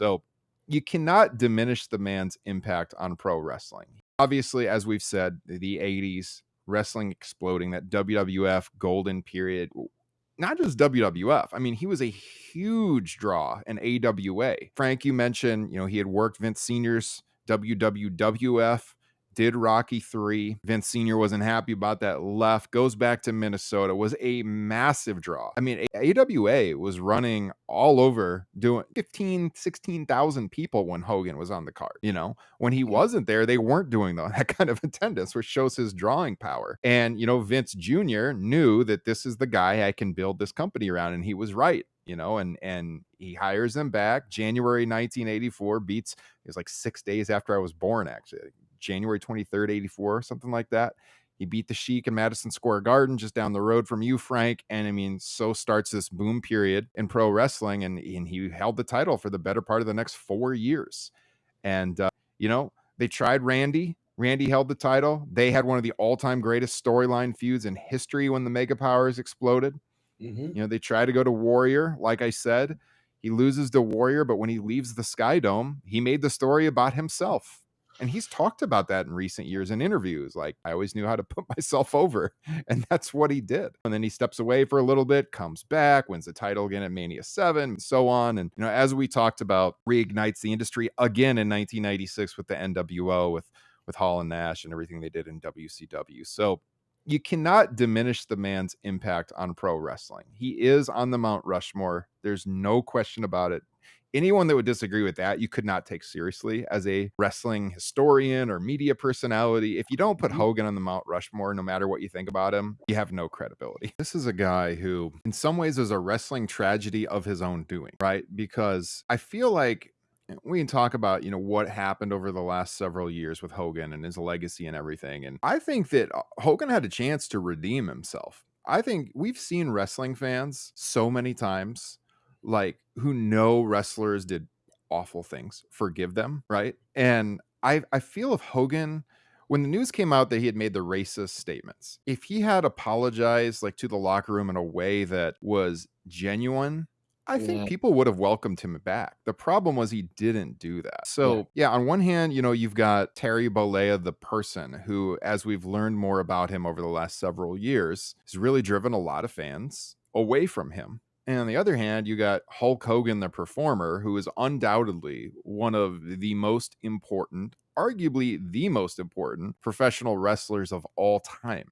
So you cannot diminish the man's impact on pro wrestling. Obviously, as we've said, the 80s, wrestling exploding, that WWF golden period, not just WWF. I mean, he was a huge draw in AWA. Frank, you mentioned, he had worked Vince Sr.'s WWF, did Rocky 3. Vince Sr. wasn't happy about that, left, goes back to Minnesota, was a massive draw. I mean, AWA was running all over, doing 15, 16,000 people when Hogan was on the card. When he wasn't there, they weren't doing that kind of attendance, which shows his drawing power. And, Vince Jr. knew that this is the guy I can build this company around. And he was right. And he hires him back. January 1984 beats, it was like 6 days after I was born, actually. January 23rd, 84, something like that. He beat the Sheik in Madison Square Garden, just down the road from you, Frank. And I mean, so starts this boom period in pro wrestling. And he held the title for the better part of the next 4 years. And, they tried Randy. Randy held the title. They had one of the all-time greatest storyline feuds in history when the Mega Powers exploded. They try to go to Warrior. Like I said, he loses to Warrior, but when he leaves the Sky Dome, he made the story about himself. And he's talked about that in recent years in interviews. Like, I always knew how to put myself over. And that's what he did. And then he steps away for a little bit, comes back, wins the title again at Mania 7, and so on. And, as we talked about, reignites the industry again in 1996 with the NWO, with Hall and Nash and everything they did in WCW. So you cannot diminish the man's impact on pro wrestling. He is on the Mount Rushmore. There's no question about it. Anyone that would disagree with that, you could not take seriously as a wrestling historian or media personality. If you don't put Hogan on the Mount Rushmore, no matter what you think about him, you have no credibility. This is a guy who, in some ways, is a wrestling tragedy of his own doing, right? Because I feel like we can talk about, what happened over the last several years with Hogan and his legacy and everything. And I think that Hogan had a chance to redeem himself. I think we've seen wrestling fans so many times, like, who know wrestlers did awful things, forgive them, right? And I feel if Hogan, when the news came out that he had made the racist statements, if he had apologized, like, to the locker room in a way that was genuine, I think people would have welcomed him back. The problem was he didn't do that. So, on one hand, you've got Terry Bollea, the person who, as we've learned more about him over the last several years, has really driven a lot of fans away from him. And on the other hand, you got Hulk Hogan, the performer, who is undoubtedly one of the most important, arguably the most important professional wrestlers of all time.